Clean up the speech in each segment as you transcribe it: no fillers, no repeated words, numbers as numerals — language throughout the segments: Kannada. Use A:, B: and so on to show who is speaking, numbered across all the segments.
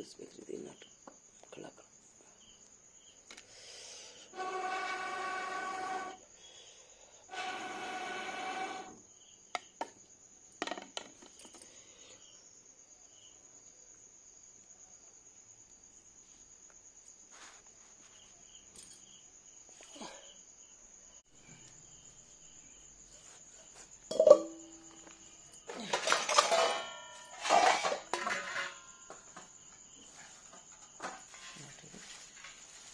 A: ಕುದಿಸ್ಬೇಕ್ರಿ ಇದು ಇನ್ನಟ್ಟು ಕಳಕ.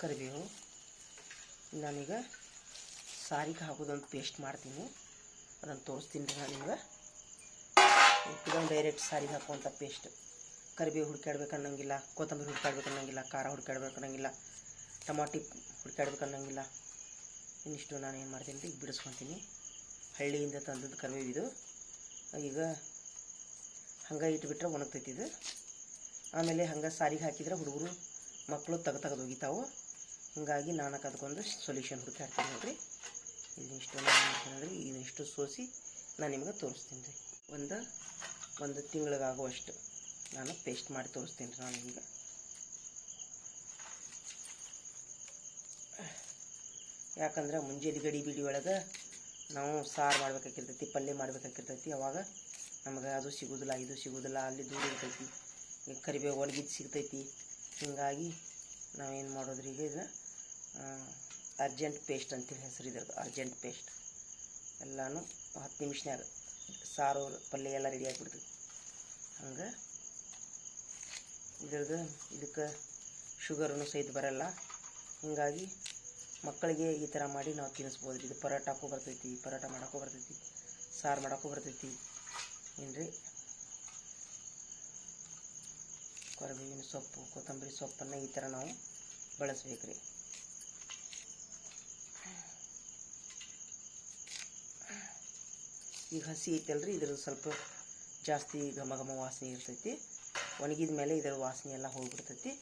A: ಕರಿಬೇವು ನಾನೀಗ ಸಾರಿಗೆ ಹಾಕೋದೊಂದು ಪೇಸ್ಟ್ ಮಾಡ್ತೀನಿ, ಅದನ್ನು ತೋರಿಸ್ತೀನಿ ರೀ ನಾನು ನಿಮ್ಗೆ. ಇದೊಂದು ಡೈರೆಕ್ಟ್ ಸಾರಿಗೆ ಹಾಕುವಂಥ ಪೇಸ್ಟ್. ಕರಿಬೇವು ಹುಡ್ಕಾಡ್ಬೇಕು ಅನ್ನೋಂಗಿಲ್ಲ, ಕೊತ್ತಂಬರಿ ಹುಡ್ಕಾಡ್ಬೇಕು ಅನ್ನೋಂಗಿಲ್ಲ, ಖಾರ ಹುಡ್ಕಾಡ್ಬೇಕು ಅನ್ನೋಂಗಿಲ್ಲ, ಟಮಾಟಿ ಹುಡ್ಕಾಡ್ಬೇಕು ಅನ್ನೋಂಗಿಲ್ಲ. ಇನ್ನಿಷ್ಟು ನಾನು ಏನು ಮಾಡ್ತೀನಿ ರೀ, ಈಗ ಬಿಡಿಸ್ಕೊತೀನಿ. ಹಳ್ಳಿಯಿಂದ ತಂದದ್ದು ಕರಿಬೇವು ಇದು. ಈಗ ಹಂಗೆ ಇಟ್ಬಿಟ್ರೆ ಒಣಗ್ತೈತಿ ಇದು. ಆಮೇಲೆ ಹಂಗೆ ಸಾರಿಗೆ ಹಾಕಿದ್ರೆ ಹುಡುಗರು ಮಕ್ಕಳು ತೆಗೆದು ಒಗಿತಾವೆ. ಹೀಗಾಗಿ ನಾನು ಅದಕ್ಕೊಂದು ಸೊಲ್ಯೂಷನ್ ಹುಡುಕಾಡ್ತೀನಿ ನೋಡಿರಿ. ಇದನ್ನಿಷ್ಟು ನಾನು ಮಾಡ್ತೀನಿ ನೋಡಿರಿ. ಇದನ್ನಿಷ್ಟು ಸೋಸಿ ನಾನು ನಿಮ್ಗೆ ತೋರಿಸ್ತೀನಿ ರೀ. ಒಂದು ತಿಂಗಳಿಗಾಗುವಷ್ಟು ನಾನು ಪೇಸ್ಟ್ ಮಾಡಿ ತೋರಿಸ್ತೀನಿ ರೀ ನಾನು ನಿಮ್ಗೆ. ಯಾಕಂದ್ರೆ ಮುಂಜಾನೆ ಗಡಿ ಬಿಡಿ ಒಳಗೆ ನಾವು ಸಾರು ಮಾಡ್ಬೇಕಾಗಿರ್ತೈತಿ, ಪಲ್ಯ ಮಾಡ್ಬೇಕಾಗಿರ್ತೈತಿ. ಅವಾಗ ನಮಗೆ ಅದು ಸಿಗೋದಿಲ್ಲ, ಇದು ಸಿಗೋದಿಲ್ಲ, ಅಲ್ಲಿ ದೂರ ಇರ್ತೈತಿ. ಈಗ ಕರಿಬೇವು ಒಣಗಿದ್ದು ಸಿಗ್ತೈತಿ. ಹೀಗಾಗಿ ನಾವೇನು ಮಾಡೋದ್ರಿ, ಈಗ ಇದನ್ನ ಅರ್ಜೆಂಟ್ ಪೇಸ್ಟ್ ಅಂತೇಳಿ ಹೆಸರು ಇದ್ರದ್ದು. ಅರ್ಜೆಂಟ್ ಪೇಸ್ಟ್ ಎಲ್ಲನೂ 10 ನಿಮಿಷನ್ಯಾಗ ಸಾರು ಪಲ್ಯ ಎಲ್ಲ ರೆಡಿ ಆಗಿಬಿಡ್ತೈತಿ. ಹಂಗೆ ಇದಕ್ಕೆ ಶುಗರನ್ನು ಸಹಿತ ಬರಲ್ಲ. ಹೀಗಾಗಿ ಮಕ್ಕಳಿಗೆ ಈ ಥರ ಮಾಡಿ ನಾವು ತಿನ್ನಿಸ್ಬೋದು. ಇದು ಪರೋಟಕ್ಕೂ ಬರ್ತೈತಿ, ಪರೋಟ ಮಾಡೋಕ್ಕೂ ಬರ್ತೈತಿ, ಸಾರು ಮಾಡೋಕ್ಕೂ ಬರ್ತೈತಿ. ಏನು ರೀ, ಕರಿಬೇವಿನ ಸೊಪ್ಪು, ಕೊತ್ತಂಬರಿ ಸೊಪ್ಪನ್ನು ಈ ಥರ ನಾವು ಬಳಸ್ಬೇಕು ರೀ. ಈಗ ಹಸಿ ಐತಲ್ರಿ, ಇದ್ರದ್ದು ಸ್ವಲ್ಪ ಜಾಸ್ತಿ ಘಮ ಘಮ ವಾಸನೆ ಇರ್ತೈತಿ. ಒಣಗಿದ ಮೇಲೆ ಇದರ ವಾಸನೆ ಎಲ್ಲ ಹೋಗ್ಬಿಡ್ತೈತಿ.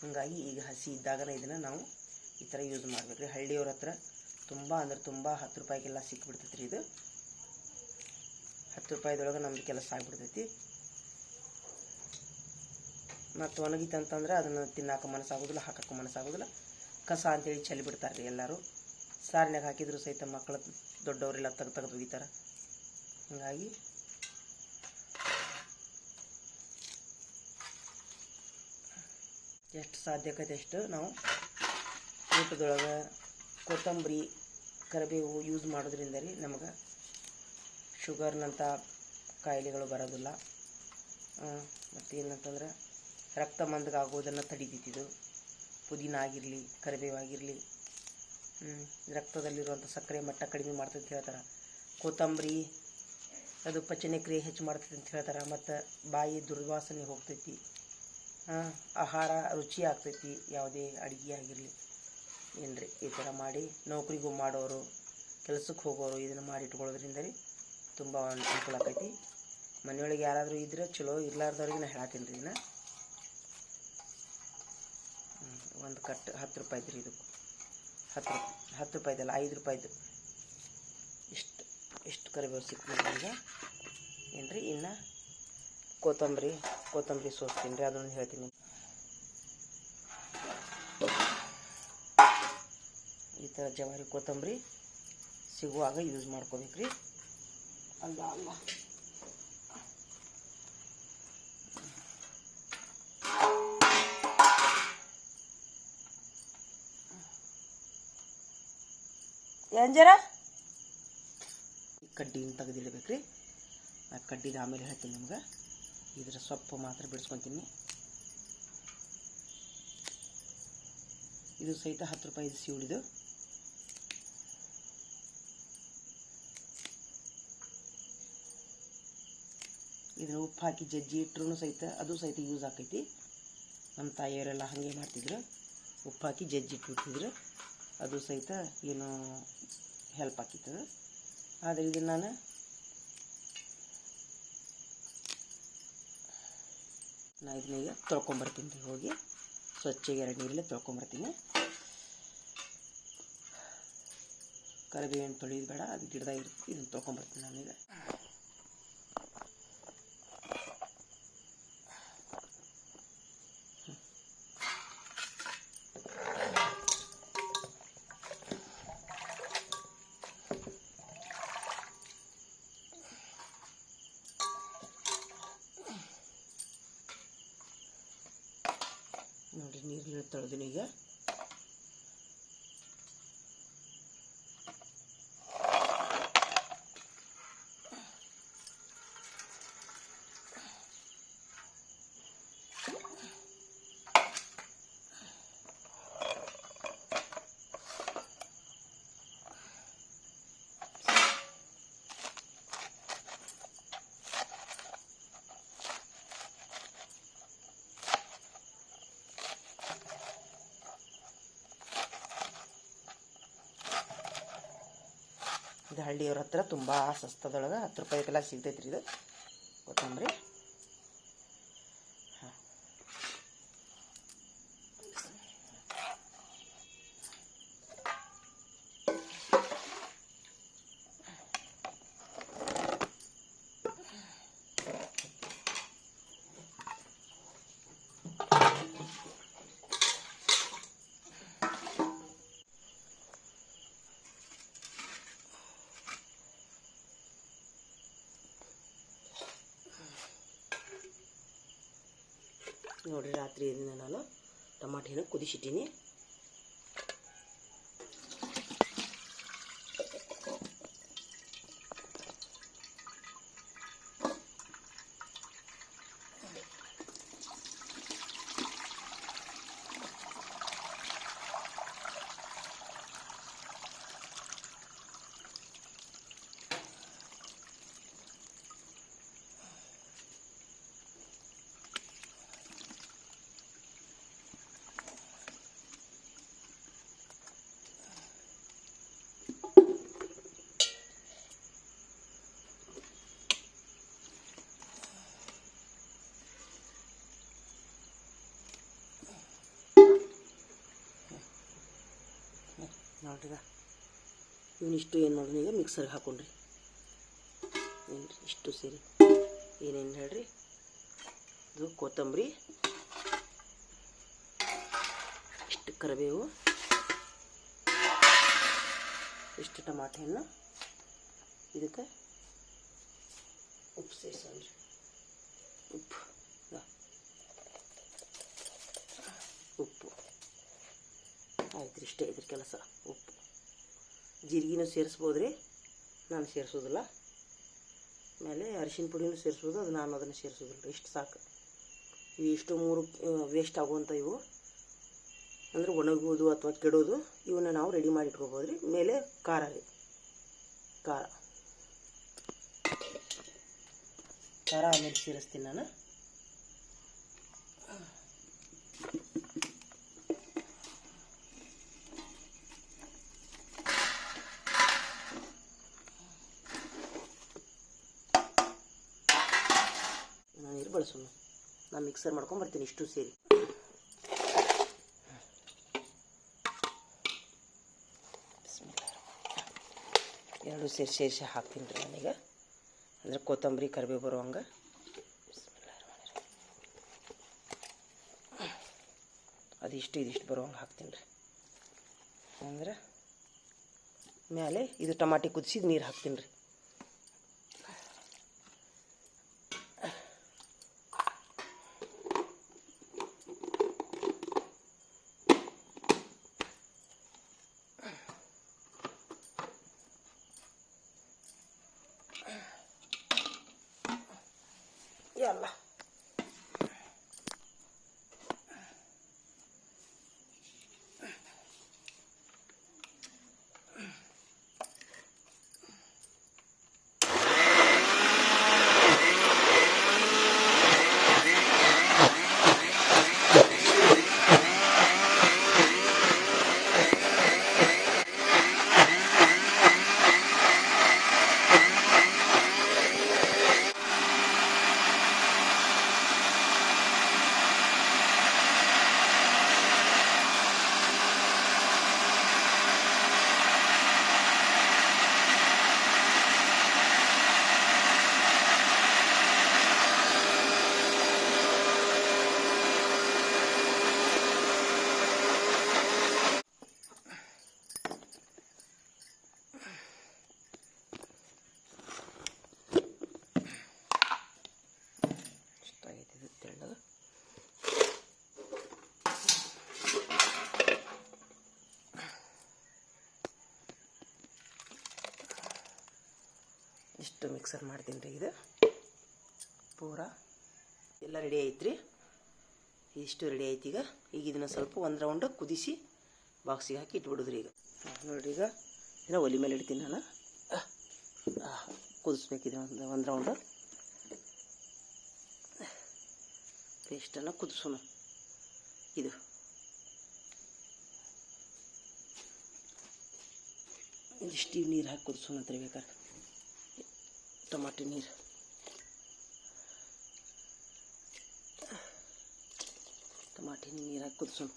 A: ಹೀಗಾಗಿ ಈಗ ಹಸಿ ಇದ್ದಾಗನೇ ಇದನ್ನು ನಾವು ಈ ಥರ ಯೂಸ್ ಮಾಡ್ಬೇಕು ರೀ. ಹಳ್ಳಿಯವ್ರ ಹತ್ರ ತುಂಬ ಅಂದ್ರೆ ತುಂಬ 10 ರೂಪಾಯಿಗೆಲ್ಲ ಸಿಕ್ಬಿಡ್ತೈತಿ ರೀ ಇದು. 10 ರೂಪಾಯಿದೊಳಗೆ ನಮ್ದು ಕೆಲಸ ಆಗಿಬಿಡ್ತೈತಿ. ಮತ್ತು ಒಣಗಿತಂತಂದ್ರೆ ಅದನ್ನು ತಿನ್ನೋಕೆ ಮನಸ್ಸಾಗೋದಿಲ್ಲ, ಹಾಕೋಕ್ಕೆ ಮನಸ್ಸಾಗೋದಿಲ್ಲ. ಕಸ ಅಂತೇಳಿ ಚೆಲ್ಲಿ ಬಿಡ್ತಾರೆ ರೀ ಎಲ್ಲರೂ. ಸಾರಿನಾಗ ಹಾಕಿದ್ರು ಸಹಿತ ಮಕ್ಕಳು ದೊಡ್ಡವರೆಲ್ಲ ತೆಗೆದು ಒಗಿತಾರೆ. ಹೀಗಾಗಿ ಎಷ್ಟು ಸಾಧ್ಯಕತೆ ಅಷ್ಟು ನಾವು ಊಟದೊಳಗೆ ಕೊತ್ತಂಬರಿ ಕರಿಬೇವು ಯೂಸ್ ಮಾಡೋದ್ರಿಂದ ರೀ ನಮಗೆ ಶುಗರ್ನಂಥ ಕಾಯಿಲೆಗಳು ಬರೋದಿಲ್ಲ. ಮತ್ತು ಏನಂತಂದ್ರೆ ರಕ್ತ ಮಂದಗಾಗೋದನ್ನು ತಡಿತೈತಿದು. ಪುದೀನ ಆಗಿರಲಿ, ಕರಿಬೇವು ಆಗಿರಲಿ, ರಕ್ತದಲ್ಲಿರುವಂಥ ಸಕ್ಕರೆ ಮಟ್ಟ ಕಡಿಮೆ ಮಾಡ್ತೈತೆ ಅಂತ ಹೇಳ್ತಾರೆ. ಕೊತ್ತಂಬರಿ ಅದು ಪಚನ ಕ್ರಿಯೆ ಹೆಚ್ಚು ಮಾಡ್ತೈತೆ ಅಂತ ಹೇಳ್ತಾರೆ. ಮತ್ತು ಬಾಯಿ ದುರ್ವಾಸನೆ ಹೋಗ್ತೈತಿ, ಆಹಾರ ರುಚಿ ಆಗ್ತೈತಿ. ಯಾವುದೇ ಅಡುಗೆ ಆಗಿರಲಿ ಏನ್ರಿ ಈ ಥರ ಮಾಡಿ ನೌಕರಿಗೂ ಮಾಡೋರು, ಕೆಲಸಕ್ಕೆ ಹೋಗೋರು ಇದನ್ನು ಮಾಡಿ ಇಟ್ಕೊಳ್ಳೋದ್ರಿಂದ ರೀ ತುಂಬ ಅನುಕೂಲ ಆಕೈತಿ. ಮನೆಯೊಳಗೆ ಯಾರಾದರೂ ಇದ್ರೆ ಚಲೋ, ಇರ್ಲಾರ್ದವ್ರಿಗೆ ನಾನು ಹೇಳತ್ತೀನಿ ರೀ. ಇದನ್ನು ಒಂದು ಕಟ್ 10 ರೂಪಾಯಿದು ರೀ ಇದು. 10 ರೂಪಾಯಿದಲ್ಲ, 5 ರೂಪಾಯಿದು. ಇಷ್ಟು ಕರಿಬೇವು ಸಿಕ್ಕಿದ್ರೆ ಈಗ ಏನು ರೀ, ಇನ್ನು ಕೊತ್ತಂಬರಿ ಸೋಸ್ತೀನಿ ರೀ, ಅದನ್ನು ಹೇಳ್ತೀನಿ. ಈ ಥರ ಜವಾರಿ ಕೊತ್ತಂಬರಿ ಸಿಗುವಾಗ ಯೂಸ್ ಮಾಡ್ಕೋಬೇಕು ರೀ. ಅಲ್ಲ ಏಂಜರ ಕಡ್ಡಿನ ತೆಗೆದಿಡಬೇಕು ರೀ. ಆ ಕಡ್ಡಿದ ಆಮೇಲೆ ಹೇಳ್ತೀನಿ ನಿಮ್ಗೆ. ಇದರ ಸೊಪ್ಪು ಮಾತ್ರ ಬಿಡಿಸ್ಕೊತೀನಿ. ಇದು ಸಹಿತ 10 ರೂಪಾಯಿದು ಸಿವುಳಿದು. ಇದನ್ನು ಉಪ್ಪು ಹಾಕಿ ಜಜ್ಜಿ ಇಟ್ಟರು ಸಹಿತ ಅದು ಸಹಿತ ಯೂಸ್ ಆಕೈತಿ. ನಮ್ಮ ತಾಯಿಯವರೆಲ್ಲ ಹಾಗೆ ಮಾಡ್ತಿದ್ರು, ಉಪ್ಪು ಹಾಕಿ ಜಜ್ಜಿ ಇಟ್ಬಿಡ್ತಿದ್ರು. ಅದು ಸಹಿತ ಏನೋ ಹೆಲ್ಪ್ ಆಕಿತ್ತು. ಆದರೆ ಇದನ್ನು ನಾನು ಇದನ್ನೀಗ ತೊಳ್ಕೊಂಬರ್ತೀನಿ ರೀ. ಹೋಗಿ ಸ್ವಚ್ಛಗೆ 2 ನೀರಲ್ಲೇ ತೊಳ್ಕೊಂಬರ್ತೀನಿ. ಕರಿಬೇವಿನ ತೊಳೆಯೋದು ಬೇಡ, ಅದು ಗಿಡದಾಗ ಇರುತ್ತೆ. ಇದನ್ನು ತೊಳ್ಕೊಂಬರ್ತೀನಿ ನಾನೀಗ. ನೀರು ತೊಳೆದಿನಿ ಈಗ. ಇದು ಹಳ್ಳಿಯವ್ರ ಹತ್ರ ತುಂಬ ಸಸ್ತದೊಳಗೆ 10 ರೂಪಾಯಿಗೆಲ್ಲ ಸಿಗ್ತೈತೆ ರೀ ಇದು ಕೊತ್ತಂಬರಿ. ನೋಡಿರಿ, ರಾತ್ರಿ ಇದನ್ನ ನಾನು ಟಮಾಟಿನ ಕುದಿಸಿಟ್ಟಿನಿ. ನೋಡ್ರಿ, ಇವನಿಷ್ಟು ಏನು ನೋಡ್ರಿ, ಈಗ ಮಿಕ್ಸರ್ಗೆ ಹಾಕೊಂಡ್ರಿ. ಏನು ಇಷ್ಟು ಸೇರಿ ಏನೇನು ಹೇಳ್ರಿ, ಇದು ಕೊತ್ತಂಬರಿ, ಇಷ್ಟು ಕರಿಬೇವು, ಇಷ್ಟು ಟಮಾಟೆ ಹಣ್ಣು, ಇದಕ್ಕೆ ಉಪ್ಪು ಸೇರಿಸೋಣ್ರಿ. ಉಪ್ಪು ಆಯ್ತು ರೀ, ಇಷ್ಟೇ ಇದ್ರ ಕೆಲಸ. ಉಪ್ಪು, ಜೀರಿಗೆನೂ ಸೇರಿಸ್ಬೋದು ರೀ, ನಾನು ಸೇರಿಸೋದಿಲ್ಲ. ಆಮೇಲೆ ಅರಿಶಿನ ಪುಡಿನೂ ಸೇರಿಸ್ಬೋದು, ಅದು ನಾನು ಅದನ್ನು ಸೇರಿಸೋದಿಲ್ಲ ರೀ. ಇಷ್ಟು ಸಾಕು. ಇಷ್ಟು 3 ವೇಸ್ಟ್ ಆಗುವಂಥ ಇವು ಅಂದರೆ ಒಣಗೋದು ಅಥವಾ ಕೆಡೋದು, ಇವನ್ನ ನಾವು ರೆಡಿ ಮಾಡಿ ಇಟ್ಕೋಬೋದು ರೀ. ಮೇಲೆ ಖಾರ ರೀ, ಖಾರ ಆಮೇಲೆ ಸೇರಿಸ್ತೀನಿ ನಾನು. ನೀರು ಬಳಸೋಣ. ನಾನು ಮಿಕ್ಸರ್ ಮಾಡ್ಕೊಂಬರ್ತೀನಿ ಇಷ್ಟು ಸೇರಿ. ಎರಡು ಸೇರಿಸಿ ಹಾಕ್ತೀನಿ ರೀ ನಾನೀಗ. ಅಂದರೆ ಕೊತ್ತಂಬರಿ ಕರಿಬೇವು ಬರುವಂಗೆ. ಅದಿಷ್ಟು ಇದಿಷ್ಟು ಬರುವಂಗೆ ಹಾಕ್ತೀನಿ ರೀ. ಅಂದ್ರೆ ಮೇಲೆ ಇದು ಟಮಾಟಿ ಕುದಿಸಿದ ನೀರು ಹಾಕ್ತೀನಿ ರೀ. ಎಲ್ಲ ಇಷ್ಟು ಮಿಕ್ಸರ್ ಮಾಡ್ತೀನಿ ರೀ. ಇದು ಪೂರ ಎಲ್ಲ ರೆಡಿ ಐತ್ರಿ. ಇಷ್ಟು ರೆಡಿ ಐತಿ. ಈಗ ಇದನ್ನು ಸ್ವಲ್ಪ ಒಂದು ರೌಂಡ್ ಕುದಿಸಿ ಬಾಕ್ಸಿಗೆ ಹಾಕಿ ಇಟ್ಬಿಡೋದ್ರಿ. ಈಗ ನೋಡಿರಿ, ಈಗ ಇದನ್ನು ಒಲೆ ಮೇಲೆ ಇಡ್ತೀನಿ ನಾನು. ಕುದಿಸ್ಬೇಕಿದೆ ಒಂದು ರೌಂಡು. ಪೇಸ್ಟನ್ನು ಕುದಿಸೋಣ. ಇದು ಇಷ್ಟು ನೀರು ಹಾಕಿ ಕುದಿಸೋಣ ಅಂತ ಬೇಕಾದ್ರೆ. ಟೊಮಾಟೊ ನೀರು ಹಾಕಿ ಕುದಿಸೋಣ.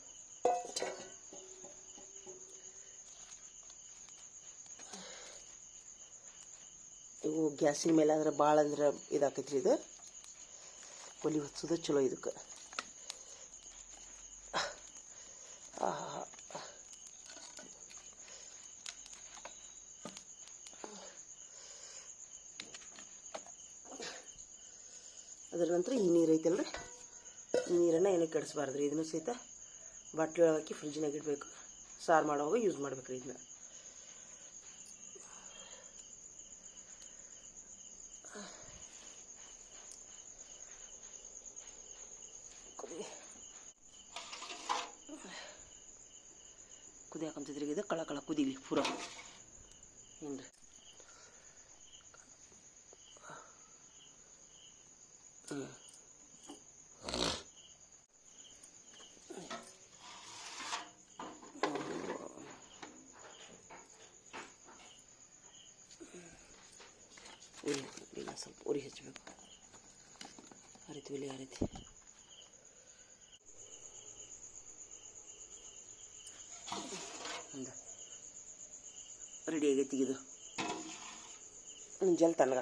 A: ಇವು ಗ್ಯಾಸಿನ ಮೇಲೆ ಆದ್ರೆ ಭಾಳ ಅಂದ್ರೆ ಇದಾಕೈತ್ರಿ. ಇದು ಒಲೆ ಹೊತ್ಸೋದು ಚಲೋ ಇದಕ್ಕೆ. ಅದರ ನಂತರ ಈ ನೀರು ಐತಲ್ರಿ, ಈ ನೀರನ್ನು ಏನಕ್ಕೆ ಕೆಡಿಸ್ಬಾರ್ದು ರೀ. ಇದನ್ನು ಸಹಿತ ಬಾಟ್ಲಿ ಒಳಗೆ ಹಾಕಿ ಫ್ರಿಜ್ನಾಗ ಇಡಬೇಕು. ಸಾರು ಮಾಡುವಾಗ ಯೂಸ್ ಮಾಡ್ಬೇಕು ರೀ ಇದನ್ನ. ಕುದಿಯಾಕಂತಿದ್ರಿ. ಇದು ಕಳ ಕುದೀಲಿ ಪೂರ. ಏನು ರೀ, ಈಗ ಸ್ವಲ್ಪ ಉರಿ ಹಚ್ಚಬೇಕು. ಆ ರೀತಿ ಒಲೆ, ಆ ರೀತಿ ರೆಡಿ ಆಗೈತಿ. ಇದು ಜಲ್ ತಣ್ಣಗ